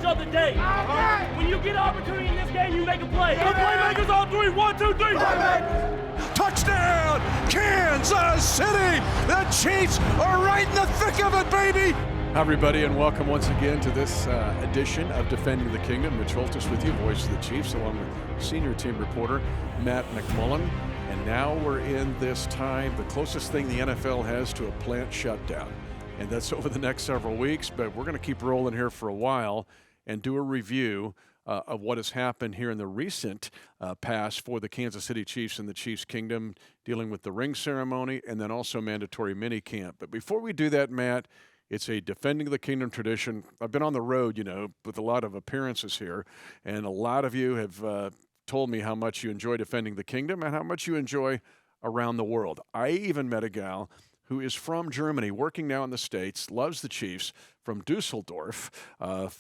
of the day. When you get an opportunity in this game, you make a play. The playmakers on three. 1, 2, 3. Touchdown, Kansas City! The Chiefs are right in the thick of it, baby! Hi, everybody, and welcome once again to this edition of Defending the Kingdom. Mitch Holthus with you, voice of the Chiefs, along with senior team reporter Matt McMullen. And now we're in this time, the closest thing the NFL has to a plant shutdown. And that's over the next several weeks, but we're going to keep rolling here for a while and do a review of what has happened here in the recent past for the Kansas City Chiefs and the Chiefs Kingdom, dealing with the ring ceremony and then also mandatory minicamp. But before we do that, Matt, it's a Defending the Kingdom tradition. I've been on the road, with a lot of appearances here, and a lot of you have told me how much you enjoy Defending the Kingdom and how much you enjoy around the world. I even met a gal who is from Germany, working now in the States, loves the Chiefs, from Dusseldorf,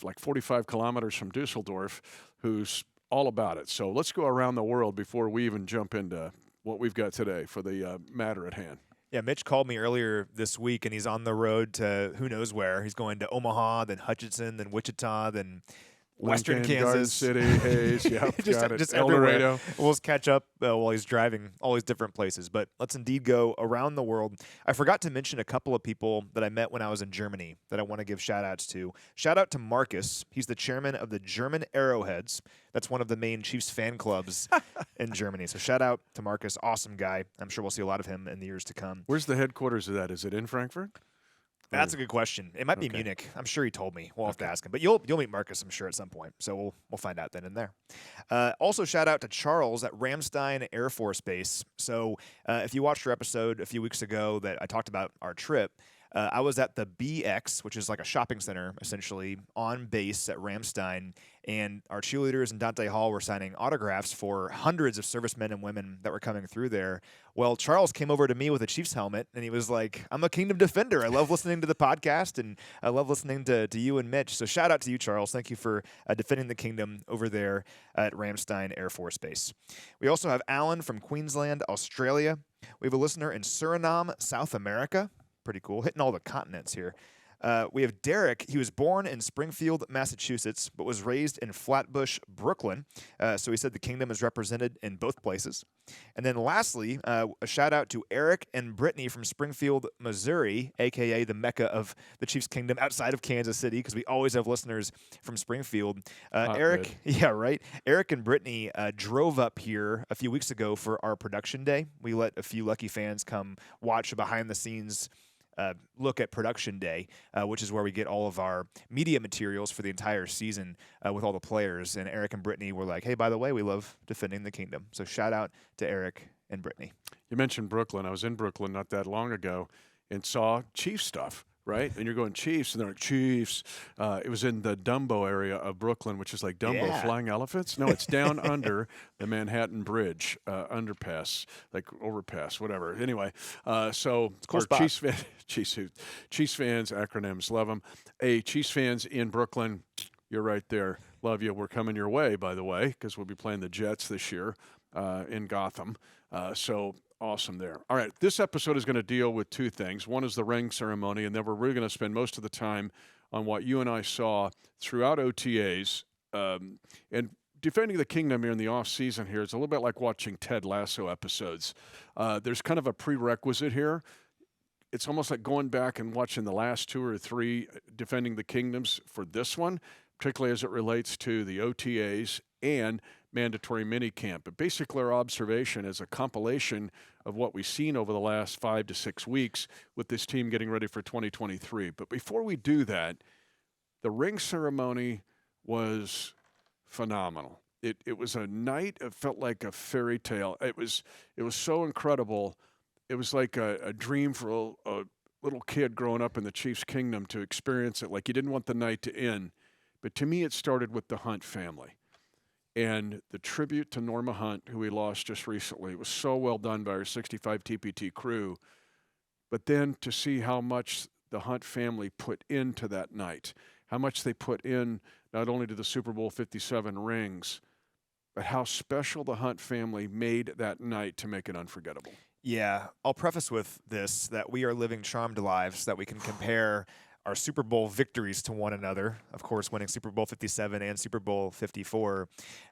like 45 kilometers from Dusseldorf, who's all about it. So let's go around the world before we even jump into what we've got today for the matter at hand. Yeah, Mitch called me earlier this week, and he's on the road to who knows where. He's going to Omaha, then Hutchinson, then Wichita, then Western Lincoln, Kansas. Garden City, Hayes, yeah, just El everywhere. Dorado. We'll just catch up while he's driving all these different places. But let's indeed go around the world. I forgot to mention a couple of people that I met when I was in Germany that I want to give shout-outs to. Shout out to Marcus. He's the chairman of the German Arrowheads. That's one of the main Chiefs fan clubs in Germany. So shout out to Marcus. Awesome guy. I'm sure we'll see a lot of him in the years to come. Where's the headquarters of that? Is it in Frankfurt? That's a good question. It might be Munich. I'm sure he told me. We'll have to ask him. But you'll meet Marcus, I'm sure, at some point. So we'll find out then and there. Also, shout out to Charles at Ramstein Air Force Base. So if you watched our episode a few weeks ago that I talked about our trip, I was at the BX, which is like a shopping center, essentially, on base at Ramstein, and our cheerleaders in Dante Hall were signing autographs for hundreds of servicemen and women that were coming through there. Well, Charles came over to me with a Chiefs helmet, and he was like, I'm a Kingdom defender. I love listening to the podcast, and I love listening to you and Mitch. So shout out to you, Charles. Thank you for defending the Kingdom over there at Ramstein Air Force Base. We also have Alan from Queensland, Australia. We have a listener in Suriname, South America. Pretty cool. Hitting all the continents here. We have Derek. He was born in Springfield, Massachusetts, but was raised in Flatbush, Brooklyn. So he said the Kingdom is represented in both places. And then lastly, a shout out to Eric and Brittany from Springfield, Missouri, a.k.a. the Mecca of the Chiefs Kingdom outside of Kansas City, because we always have listeners from Springfield. Eric, yeah, right. Eric and Brittany drove up here a few weeks ago for our production day. We let a few lucky fans come watch a behind-the-scenes look at production day, which is where we get all of our media materials for the entire season with all the players. And Eric and Brittany were like, hey, by the way, we love Defending the Kingdom. So shout out to Eric and Brittany. You mentioned Brooklyn. I was in Brooklyn not that long ago and saw Chiefs stuff, right? And you're going Chiefs, and they're like, Chiefs. It was in the Dumbo area of Brooklyn, which is like Dumbo flying elephants. No, it's down under the Manhattan Bridge, underpass, like overpass, whatever. Anyway, so cool Chiefs fans, acronyms, love them. Hey, Chiefs fans in Brooklyn, you're right there. Love you. We're coming your way, by the way, because we'll be playing the Jets this year in Gotham. So awesome there. All right, this episode is going to deal with two things. One is the ring ceremony, and then we're really going to spend most of the time on what you and I saw throughout OTAs. And Defending the Kingdom here in the off-season here is a little bit like watching Ted Lasso episodes. There's kind of a prerequisite here. It's almost like going back and watching the last 2 or 3 Defending the Kingdoms for this one, particularly as it relates to the OTAs and mandatory minicamp. But basically our observation is a compilation of what we've seen over the last 5 to 6 weeks with this team getting ready for 2023. But before we do that, the ring ceremony was phenomenal. It was a night, it felt like a fairy tale. It was so incredible. It was like a dream for a little kid growing up in the Chiefs Kingdom to experience it. Like you didn't want the night to end. But to me, it started with the Hunt family. And the tribute to Norma Hunt, who we lost just recently, was so well done by our 65 TPT crew. But then to see how much the Hunt family put into that night, how much they put in not only to the Super Bowl 57 rings, but how special the Hunt family made that night to make it unforgettable. Yeah, I'll preface with this, that we are living charmed lives, that we can compare our Super Bowl victories to one another. Of course, winning Super Bowl 57 and Super Bowl 54.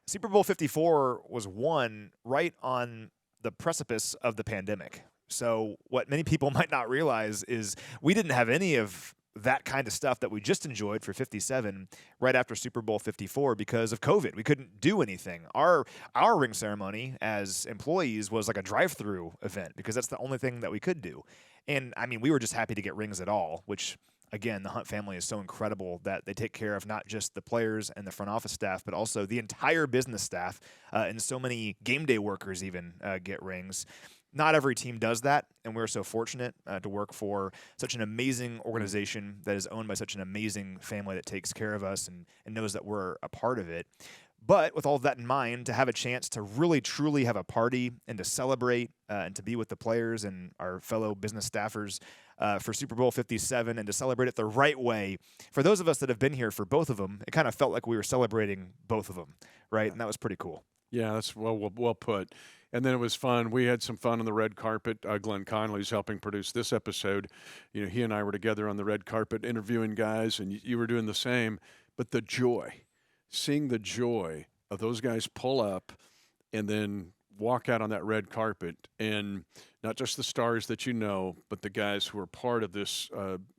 Super Bowl 54 was won right on the precipice of the pandemic. So what many people might not realize is we didn't have any of that kind of stuff that we just enjoyed for 57 right after Super Bowl 54 because of COVID. We couldn't do anything. Our ring ceremony as employees was like a drive-through event because that's the only thing that we could do. And I mean, we were just happy to get rings at all, which again, the Hunt family is so incredible that they take care of not just the players and the front office staff, but also the entire business staff, and so many game day workers even get rings. Not every team does that, and we're so fortunate to work for such an amazing organization that is owned by such an amazing family that takes care of us and knows that we're a part of it. But with all of that in mind, to have a chance to really, truly have a party and to celebrate and to be with the players and our fellow business staffers for Super Bowl 57 and to celebrate it the right way, for those of us that have been here for both of them, it kind of felt like we were celebrating both of them, right? And that was pretty cool. Yeah, that's well put. And then it was fun. We had some fun on the red carpet. Glenn Conley's helping produce this episode. You know, he and I were together on the red carpet interviewing guys, and you were doing the same. But the joy, seeing the joy of those guys pull up and then walk out on that red carpet, and not just the stars that you know, but the guys who are part of this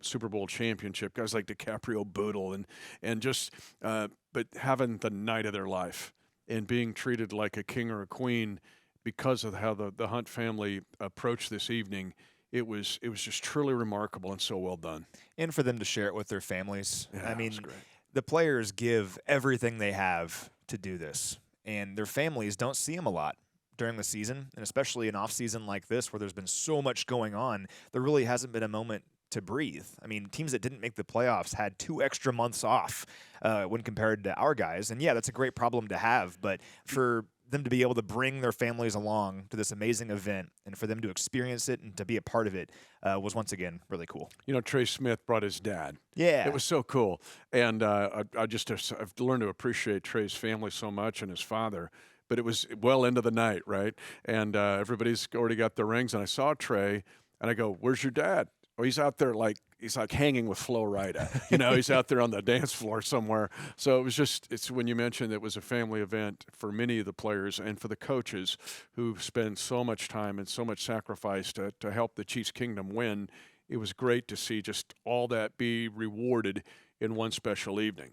Super Bowl championship, guys like DiCaprio Bootle and just but having the night of their life and being treated like a king or a queen because of how the Hunt family approached this evening. It was just truly remarkable and so well done. And for them to share it with their families. Yeah, I mean, it was great. The players give everything they have to do this, and their families don't see them a lot during the season, and especially an off season like this where there's been so much going on, there really hasn't been a moment to breathe. I mean, teams that didn't make the playoffs had 2 extra months off when compared to our guys. And yeah, that's a great problem to have, but for them to be able to bring their families along to this amazing event and for them to experience it and to be a part of it was once again really cool. You know, Trey Smith brought his dad. Yeah. It was so cool. And I've learned to appreciate Trey's family so much and his father. But it was well into the night, right? And everybody's already got their rings. And I saw Trey, and I go, "Where's your dad?" Oh, he's out there he's hanging with Flo Rida. You know, he's out there on the dance floor somewhere. So it's when you mentioned it was a family event for many of the players and for the coaches who spend so much time and so much sacrifice to help the Chiefs Kingdom win. It was great to see just all that be rewarded in one special evening.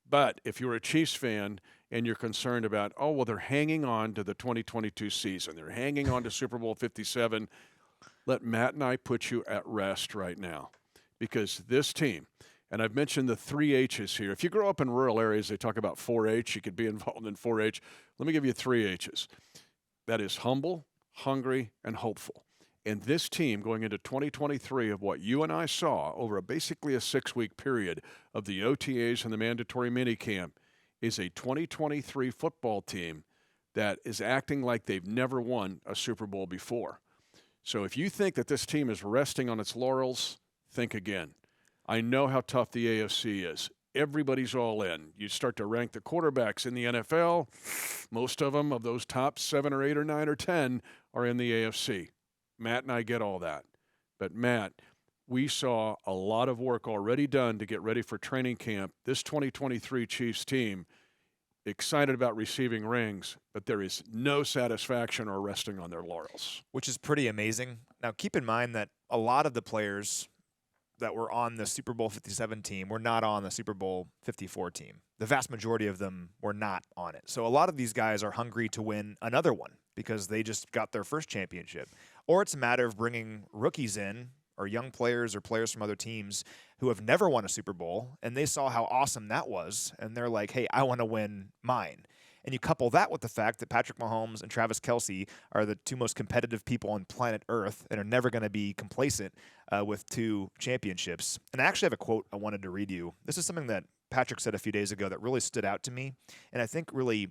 But if you're a Chiefs fan and you're concerned about, oh, well, they're hanging on to the 2022 season, they're hanging on to Super Bowl 57, let Matt and I put you at rest right now. Because this team, and I've mentioned the 3 H's here. If you grow up in rural areas, they talk about 4-H. You could be involved in 4-H. Let me give you 3 H's. That is humble, hungry, and hopeful. And this team going into 2023 of what you and I saw over basically a 6-week period of the OTAs and the mandatory minicamp is a 2023 football team that is acting like they've never won a Super Bowl before. So if you think that this team is resting on its laurels, think again. I know how tough the AFC is. Everybody's all in. You start to rank the quarterbacks in the NFL, most of them, of those top 7 or 8 or 9 or 10, are in the AFC. Matt and I get all that. But, Matt, we saw a lot of work already done to get ready for training camp. This 2023 Chiefs team, excited about receiving rings, but there is no satisfaction or resting on their laurels. Which is pretty amazing. Now, keep in mind that a lot of the players that were on the Super Bowl 57 team were not on the Super Bowl 54 team. The vast majority of them were not on it. So a lot of these guys are hungry to win another one because they just got their first championship. Or it's a matter of bringing rookies in or young players or players from other teams who have never won a Super Bowl, and they saw how awesome that was, and they're like, hey, I want to win mine. And you couple that with the fact that Patrick Mahomes and Travis Kelce are the 2 most competitive people on planet Earth and are never going to be complacent with 2 championships. And I actually have a quote I wanted to read you. This is something that Patrick said a few days ago that really stood out to me, and I think really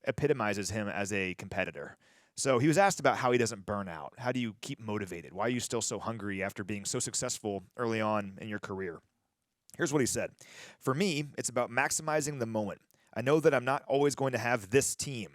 epitomizes him as a competitor. So he was asked about how he doesn't burn out. How do you keep motivated? Why are you still so hungry after being so successful early on in your career? Here's what he said. For me, it's about maximizing the moment. I know that I'm not always going to have this team.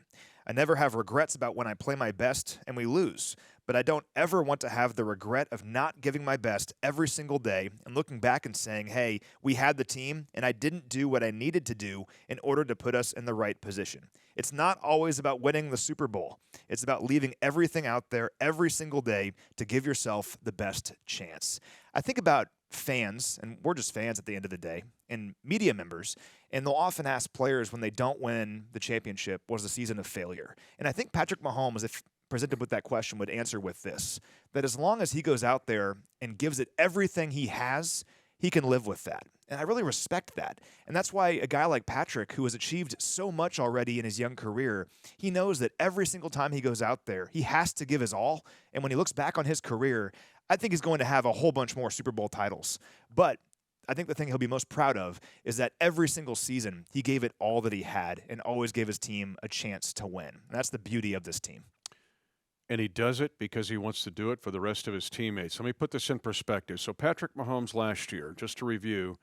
I never have regrets about when I play my best and we lose, but I don't ever want to have the regret of not giving my best every single day and looking back and saying, hey, we had the team and I didn't do what I needed to do in order to put us in the right position. It's not always about winning the Super Bowl. It's about leaving everything out there every single day to give yourself the best chance. I think about fans, and we're just fans at the end of the day, and media members, and they'll often ask players when they don't win the championship, was the season a failure? And I think Patrick Mahomes, if presented with that question, would answer with this, that as long as he goes out there and gives it everything he has, he can live with that. And I really respect that. And that's why a guy like Patrick, who has achieved so much already in his young career, he knows that every single time he goes out there, he has to give his all. And when he looks back on his career, I think he's going to have a whole bunch more Super Bowl titles. But I think the thing he'll be most proud of is that every single season, he gave it all that he had and always gave his team a chance to win. And that's the beauty of this team. And he does it because he wants to do it for the rest of his teammates. Let me put this in perspective. So Patrick Mahomes last year, just to review,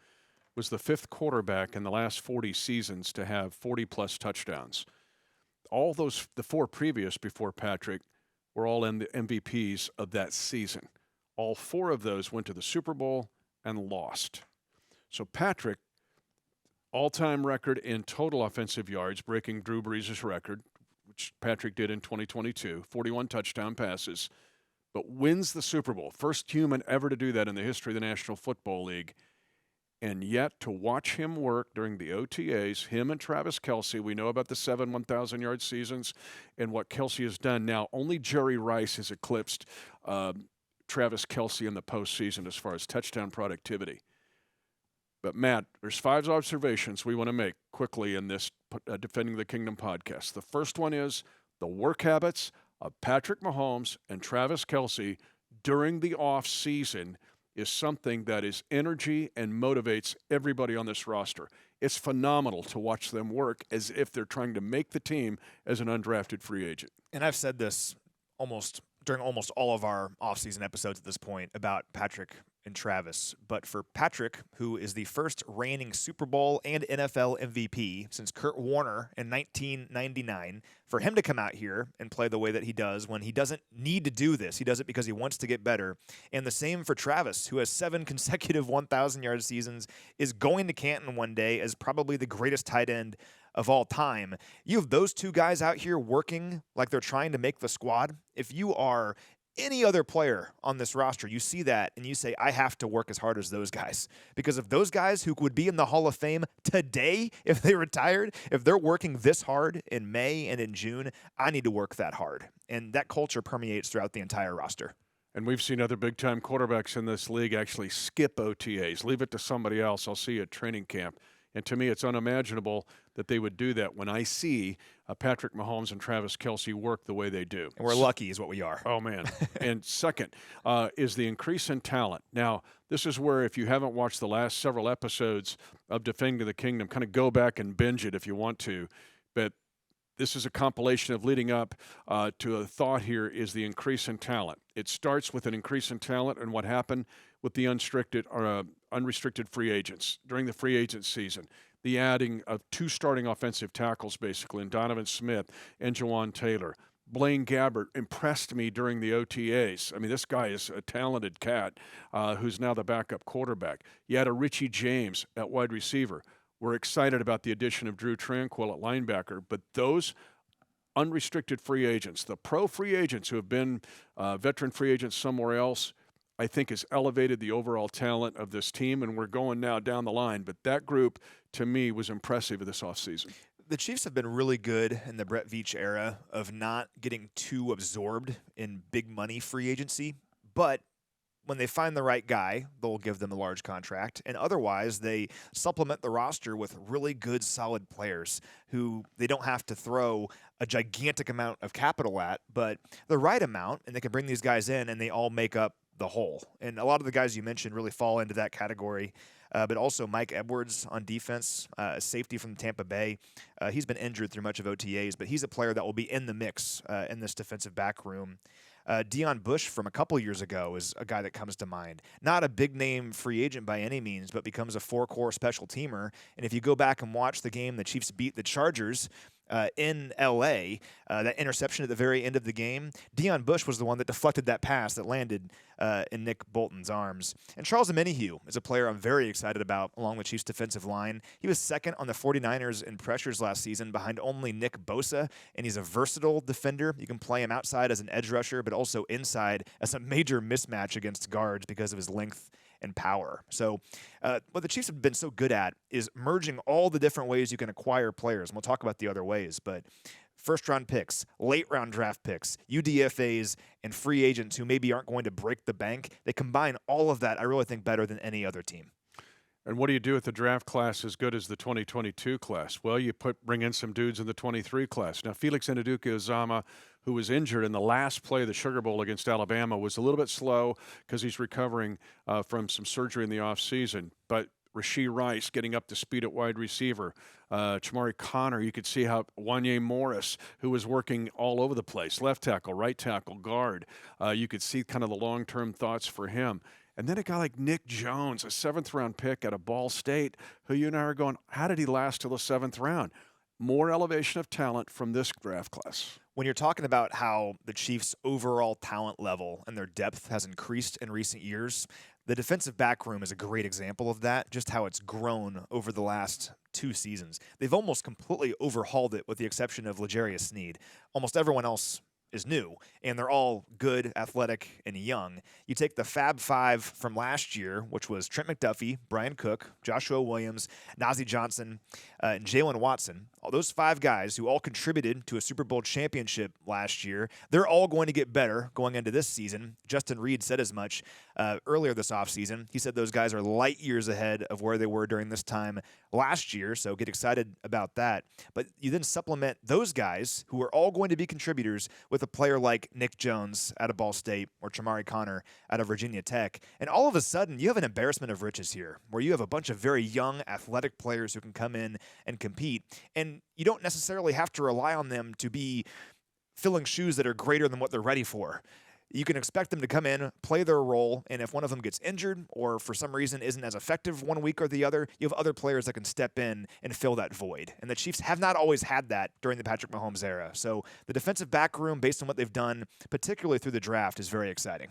was the 5th quarterback in the last 40 seasons to have 40-plus touchdowns. All those, the 4 previous before Patrick, were all in the MVPs of that season. All 4 of those went to the Super Bowl and lost. So Patrick, all-time record in total offensive yards, breaking Drew Brees' record, which Patrick did in 2022, 41 touchdown passes, but wins the Super Bowl. First human ever to do that in the history of the National Football League. And yet to watch him work during the OTAs, him and Travis Kelce, we know about the 7 1,000-yard seasons and what Kelce has done. Now, only Jerry Rice has eclipsed Travis Kelce in the postseason as far as touchdown productivity. But, Matt, there's 5 observations we want to make quickly in this Defending the Kingdom podcast. The first one is the work habits of Patrick Mahomes and Travis Kelce during the offseason is something that is energy and motivates everybody on this roster. It's phenomenal to watch them work as if they're trying to make the team as an undrafted free agent. And I've said this during almost all of our offseason episodes at this point about Patrick and Travis. But for Patrick, who is the first reigning Super Bowl and NFL MVP since Kurt Warner in 1999, for him to come out here and play the way that he does when he doesn't need to do this, he does it because he wants to get better. And the same for Travis, who has 7 consecutive 1,000-yard seasons, is going to Canton one day as probably the greatest tight end of all time. You have those 2 guys out here working like they're trying to make the squad. If you are any other player on this roster, you see that and you say, I have to work as hard as those guys. Because if those guys who would be in the Hall of Fame today, if they retired, if they're working this hard in May and in June, I need to work that hard. And that culture permeates throughout the entire roster. And we've seen other big-time quarterbacks in this league actually skip OTAs, leave it to somebody else. I'll see you at training camp. And to me, it's unimaginable that they would do that when I see Patrick Mahomes and Travis Kelce work the way they do. And we're lucky is what we are. Oh, man. And second is the increase in talent. Now, this is where if you haven't watched the last several episodes of Defending the Kingdom, kind of go back and binge it if you want to. But this is a compilation of leading up to a thought here is the increase in talent. It starts with an increase in talent and what happened with the unrestricted free agents during the free agent season. The adding of 2 starting offensive tackles, basically, in Donovan Smith and Jawan Taylor. Blaine Gabbert impressed me during the OTAs. I mean, this guy is a talented cat who's now the backup quarterback. You had a Richie James at wide receiver. We're excited about the addition of Drew Tranquill at linebacker, but those unrestricted free agents, the pro free agents who have been veteran free agents somewhere else, I think has elevated the overall talent of this team, and we're going now down the line. But that group, to me, was impressive this offseason. The Chiefs have been really good in the Brett Veach era of not getting too absorbed in big money free agency, but when they find the right guy, they'll give them a large contract. And otherwise, they supplement the roster with really good, solid players who they don't have to throw a gigantic amount of capital at, but the right amount, and they can bring these guys in, and they all make up the whole. And a lot of the guys you mentioned really fall into that category. But also Mike Edwards on defense, safety from Tampa Bay. He's been injured through much of OTAs, but he's a player that will be in the mix in this defensive back room. Deion Bush from a couple years ago is a guy that comes to mind. Not a big-name free agent by any means, but becomes a 4-core special teamer. And if you go back and watch the game the Chiefs beat the Chargers, in L.A., that interception at the very end of the game, Deion Bush was the one that deflected that pass that landed in Nick Bolton's arms. And Charles Omenihu is a player I'm very excited about along the Chiefs' defensive line. He was second on the 49ers in pressures last season behind only Nick Bosa, and he's a versatile defender. You can play him outside as an edge rusher, but also inside as a major mismatch against guards because of his length and power. So what the Chiefs have been so good at is merging all the different ways you can acquire players. And we'll talk about the other ways, but first-round picks, late-round draft picks, UDFAs, and free agents who maybe aren't going to break the bank. They combine all of that, I really think, better than any other team. And what do you do with the draft class as good as the 2022 class? Well, you bring in some dudes in the 23 class. Now, Felix Anudike-Uzomah, who was injured in the last play of the Sugar Bowl against Alabama, was a little bit slow because he's recovering from some surgery in the offseason. But Rashee Rice getting up to speed at wide receiver. Chamari Connor, you could see how Wanye Morris, who was working all over the place, left tackle, right tackle, guard. You could see kind of the long-term thoughts for him. And then a guy like Nick Jones, a seventh-round pick out of Ball State, who you and I are going, how did he last till the seventh round? More elevation of talent from this draft class. When you're talking about how the Chiefs' overall talent level and their depth has increased in recent years, the defensive back room is a great example of that, just how it's grown over the last 2 seasons. They've almost completely overhauled it with the exception of L'Jarius Sneed. Almost everyone else is new, and they're all good, athletic, and young. You take the Fab Five from last year, which was Trent McDuffie, Brian Cook, Joshua Williams, Najee Johnson, and Jalen Watson. All those 5 guys who all contributed to a Super Bowl championship last year, they're all going to get better going into this season. Justin Reed said as much earlier this offseason. He said those guys are light years ahead of where they were during this time last year, so get excited about that. But you then supplement those guys, who are all going to be contributors, with a player like Nick Jones out of Ball State or Chamari Connor out of Virginia Tech. And all of a sudden, you have an embarrassment of riches here, where you have a bunch of very young, athletic players who can come in and compete. And you don't necessarily have to rely on them to be filling shoes that are greater than what they're ready for. You can expect them to come in, play their role, and if one of them gets injured or for some reason isn't as effective one week or the other, you have other players that can step in and fill that void. And the Chiefs have not always had that during the Patrick Mahomes era. So the defensive back room, based on what they've done, particularly through the draft, is very exciting.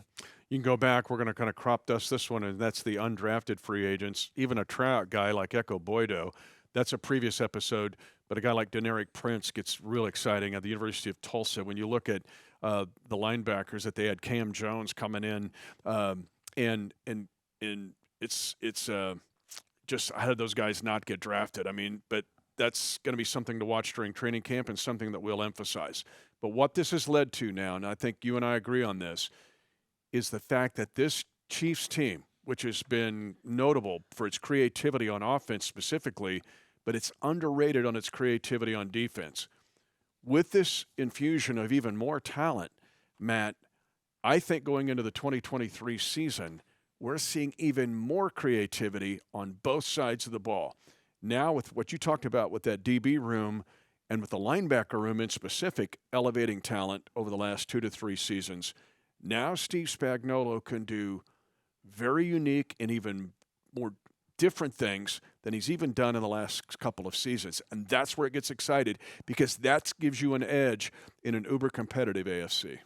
You can go back. We're going to kind of crop dust this one, and that's the undrafted free agents. Even a tryout guy like Echo Boydo, that's a previous episode, but a guy like Deneric Prince gets real exciting at the University of Tulsa. When you look at the linebackers that they had, Cam Jones coming in, and it's just, how did those guys not get drafted? I mean, but that's going to be something to watch during training camp and something that we'll emphasize. But what this has led to now, and I think you and I agree on this, is the fact that this Chiefs team, which has been notable for its creativity on offense specifically, but it's underrated on its creativity on defense. With this infusion of even more talent, Matt, I think going into the 2023 season, we're seeing even more creativity on both sides of the ball. Now with what you talked about with that DB room and with the linebacker room in specific, elevating talent over the last 2 to 3 seasons, now Steve Spagnuolo can do very unique and even more different things than he's even done in the last couple of seasons. And that's where it gets excited, because that gives you an edge in an uber competitive AFC.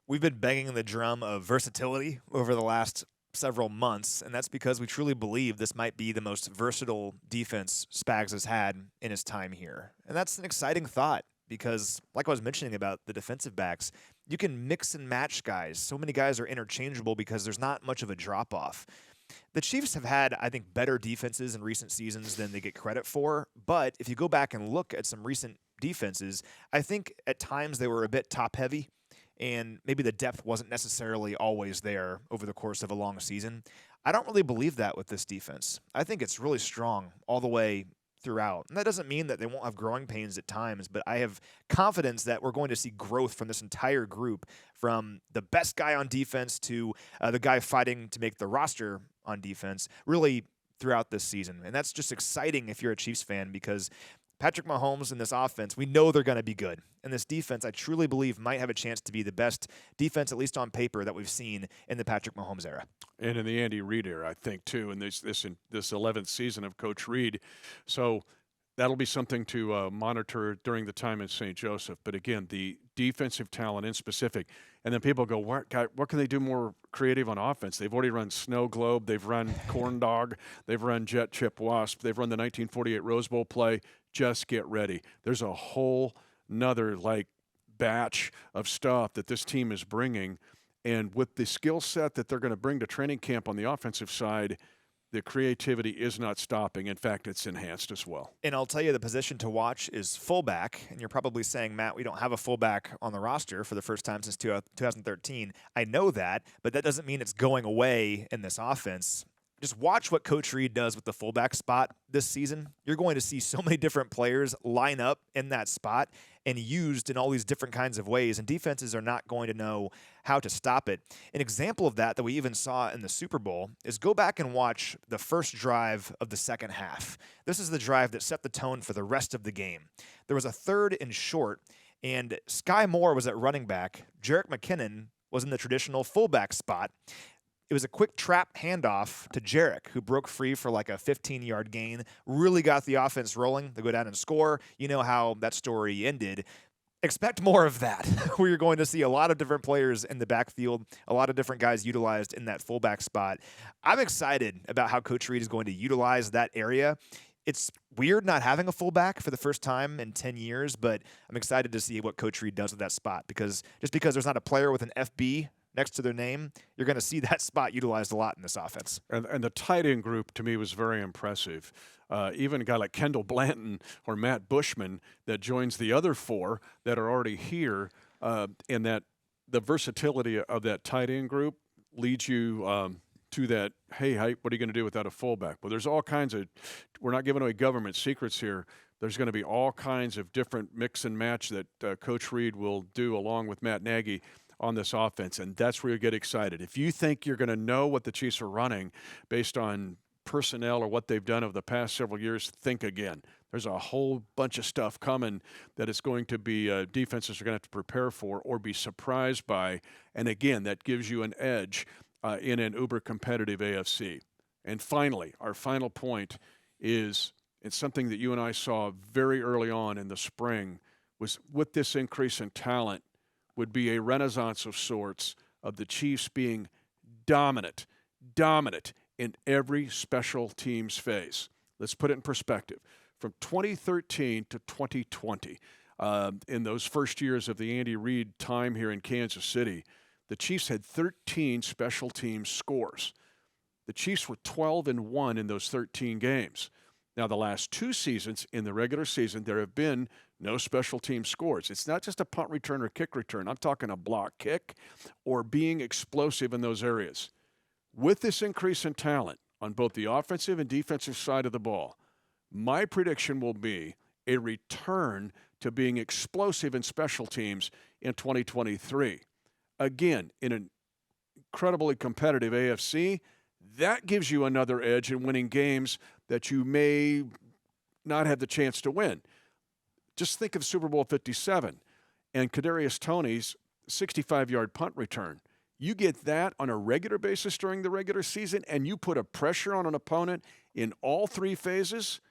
We've been banging the drum of versatility over the last several months, and that's because we truly believe this might be the most versatile defense Spags has had in his time here. And that's an exciting thought, because like I was mentioning about the defensive backs, you can mix and match guys. So many guys are interchangeable because there's not much of a drop-off. The Chiefs have had, I think, better defenses in recent seasons than they get credit for, but if you go back and look at some recent defenses, I think at times they were a bit top-heavy, and maybe the depth wasn't necessarily always there over the course of a long season. I don't really believe that with this defense. I think it's really strong all the way throughout. And that doesn't mean that they won't have growing pains at times, but I have confidence that we're going to see growth from this entire group, from the best guy on defense to the guy fighting to make the roster on defense, really throughout this season. And that's just exciting if you're a Chiefs fan, because Patrick Mahomes and this offense, we know they're going to be good. And this defense, I truly believe, might have a chance to be the best defense, at least on paper, that we've seen in the Patrick Mahomes era. And in the Andy Reid era, I think, too, in this 11th season of Coach Reid. So that'll be something to monitor during the time in St. Joseph. But again, the defensive talent in specific, and then people go, what can they do more creative on offense? They've already run Snow Globe, they've run Corn Dog, they've run Jet Chip Wasp, they've run the 1948 Rose Bowl play. Just get ready. There's a whole nother batch of stuff that this team is bringing, and with the skill set that they're going to bring to training camp on the offensive side, the creativity is not stopping. In fact, it's enhanced as well. And I'll tell you, the position to watch is fullback. And you're probably saying, Matt, we don't have a fullback on the roster for the first time since 2013. I know that, but that doesn't mean it's going away in this offense. Just watch what Coach Reed does with the fullback spot this season. You're going to see so many different players line up in that spot and used in all these different kinds of ways, and defenses are not going to know how to stop it. An example of that we even saw in the Super Bowl is go back and watch the first drive of the second half. This is the drive that set the tone for the rest of the game. There was a 3rd and short, and Sky Moore was at running back. Jerick McKinnon was in the traditional fullback spot. It was a quick trap handoff to Jerick, who broke free for like a 15-yard gain, really got the offense rolling. They go down and score. You know how that story ended. Expect more of that, where you're going to see a lot of different players in the backfield, a lot of different guys utilized in that fullback spot. I'm excited about how Coach Reed is going to utilize that area. It's weird not having a fullback for the first time in 10 years, but I'm excited to see what Coach Reed does with that spot, because just because there's not a player with an FB next to their name, you're going to see that spot utilized a lot in this offense. And the tight end group, to me, was very impressive. Even a guy like Kendall Blanton or Matt Bushman that joins the other 4 that are already here, and that the versatility of that tight end group leads you to that, hey, what are you going to do without a fullback? Well, there's all kinds of – we're not giving away government secrets here. There's going to be all kinds of different mix and match that Coach Reed will do along with Matt Nagy on this offense, and that's where you get excited. If you think you're going to know what the Chiefs are running based on personnel or what they've done over the past several years, think again. There's a whole bunch of stuff coming that it's going to be defenses are going to have to prepare for or be surprised by, and again, that gives you an edge in an uber-competitive AFC. And finally, our final point is it's something that you and I saw very early on in the spring was with this increase in talent, would be a renaissance of sorts of the Chiefs being dominant in every special teams phase. Let's put it in perspective. From 2013 to 2020, in those first years of the Andy Reid time here in Kansas City, the Chiefs had 13 special teams scores. The Chiefs were 12-1 in those 13 games. Now, the last 2 seasons in the regular season, there have been no special team scores. It's not just a punt return or kick return. I'm talking a block kick or being explosive in those areas. With this increase in talent on both the offensive and defensive side of the ball, my prediction will be a return to being explosive in special teams in 2023. Again, in an incredibly competitive AFC, that gives you another edge in winning games that you may not have the chance to win. Just think of Super Bowl 57 and Kadarius Toney's 65-yard punt return. You get that on a regular basis during the regular season, and you put a pressure on an opponent in all 3 phases,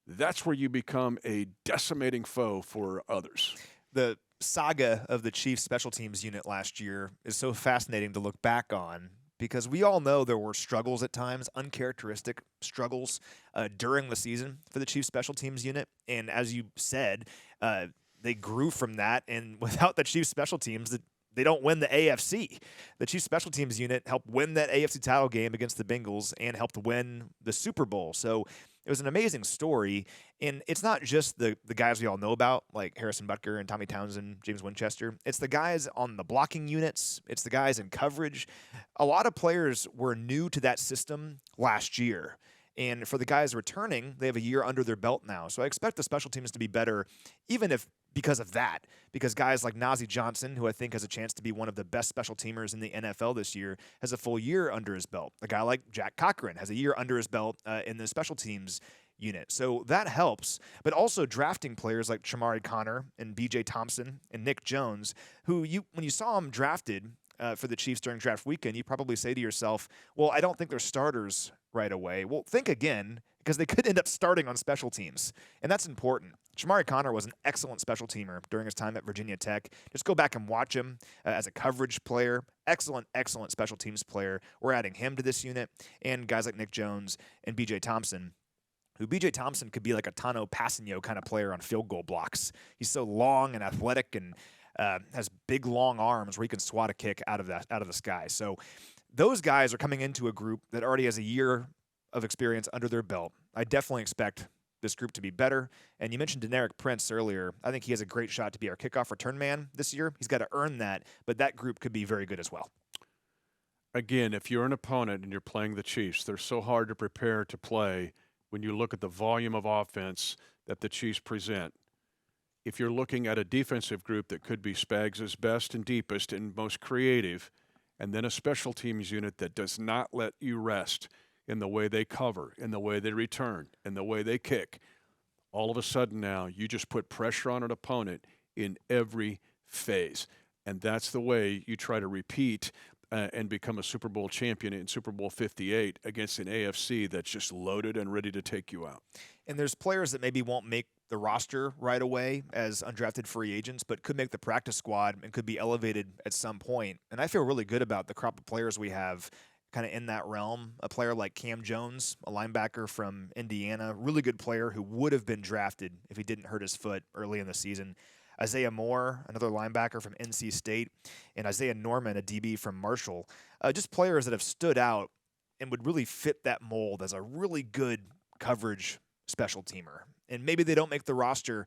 that's where you become a decimating foe for others. The saga of the Chiefs special teams unit last year is so fascinating to look back on, because we all know there were struggles at times, uncharacteristic struggles during the season for the Chiefs special teams unit. And as you said, they grew from that. And without the Chiefs special teams, they don't win the AFC. The Chiefs special teams unit helped win that AFC title game against the Bengals and helped win the Super Bowl. So it was an amazing story. And it's not just the guys we all know about, like Harrison Butker and Tommy Townsend, James Winchester. It's the guys on the blocking units. It's the guys in coverage. A lot of players were new to that system last year. And for the guys returning, they have a year under their belt now. So I expect the special teams to be better, even if because of that. Because guys like Najee Johnson, who I think has a chance to be one of the best special teamers in the NFL this year, has a full year under his belt. A guy like Jack Cochran has a year under his belt in the special teams unit. So that helps. But also drafting players like Chamari Connor and B.J. Thompson and Nick Jones, who when you saw them drafted for the Chiefs during draft weekend, you probably say to yourself, well, I don't think they're starters right away. Well, think again, because they could end up starting on special teams, and that's important. Shamari Connor was an excellent special teamer during his time at Virginia Tech. Just go back and watch him as a coverage player. Excellent, excellent special teams player. We're adding him to this unit, and guys like Nick Jones and B.J. Thompson, who B.J. Thompson could be like a Tano Passanio kind of player on field goal blocks. He's so long and athletic and has big, long arms where he can swat a kick out of the sky. So those guys are coming into a group that already has a year of experience under their belt. I definitely expect this group to be better. And you mentioned Deneric Prince earlier. I think he has a great shot to be our kickoff return man this year. He's got to earn that, but that group could be very good as well. Again, if you're an opponent and you're playing the Chiefs, they're so hard to prepare to play when you look at the volume of offense that the Chiefs present. If you're looking at a defensive group that could be Spags' best and deepest and most creative, and then a special teams unit that does not let you rest in the way they cover, in the way they return, in the way they kick, all of a sudden now you just put pressure on an opponent in every phase. And that's the way you try to repeat and become a Super Bowl champion in Super Bowl 58 against an AFC that's just loaded and ready to take you out. And there's players that maybe won't make the roster right away as undrafted free agents, but could make the practice squad and could be elevated at some point. And I feel really good about the crop of players we have kind of in that realm. A player like Cam Jones, a linebacker from Indiana, really good player who would have been drafted if he didn't hurt his foot early in the season. Isaiah Moore, another linebacker from NC State, and Isaiah Norman, a DB from Marshall. Just players that have stood out and would really fit that mold as a really good coverage special teamer. And maybe they don't make the roster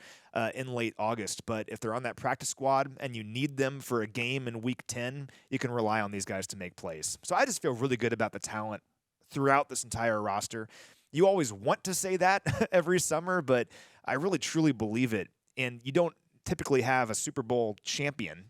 in late August, but if they're on that practice squad and you need them for a game in Week 10, you can rely on these guys to make plays. So I just feel really good about the talent throughout this entire roster. You always want to say that every summer, but I really truly believe it. And you don't typically have a Super Bowl champion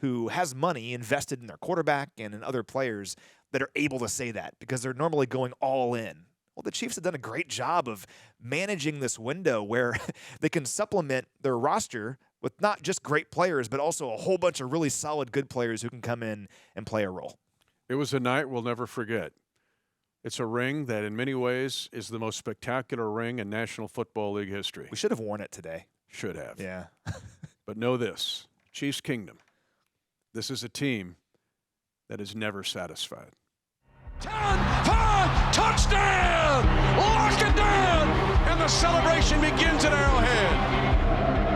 who has money invested in their quarterback and in other players that are able to say that because they're normally going all in. Well, the Chiefs have done a great job of managing this window where they can supplement their roster with not just great players, but also a whole bunch of really solid, good players who can come in and play a role. It was a night we'll never forget. It's a ring that in many ways is the most spectacular ring in National Football League history. We should have worn it today. Should have. Yeah. But know this, Chiefs Kingdom, this is a team that is never satisfied. 10, 5, touchdown! Lock it down! And the celebration begins at Arrowhead.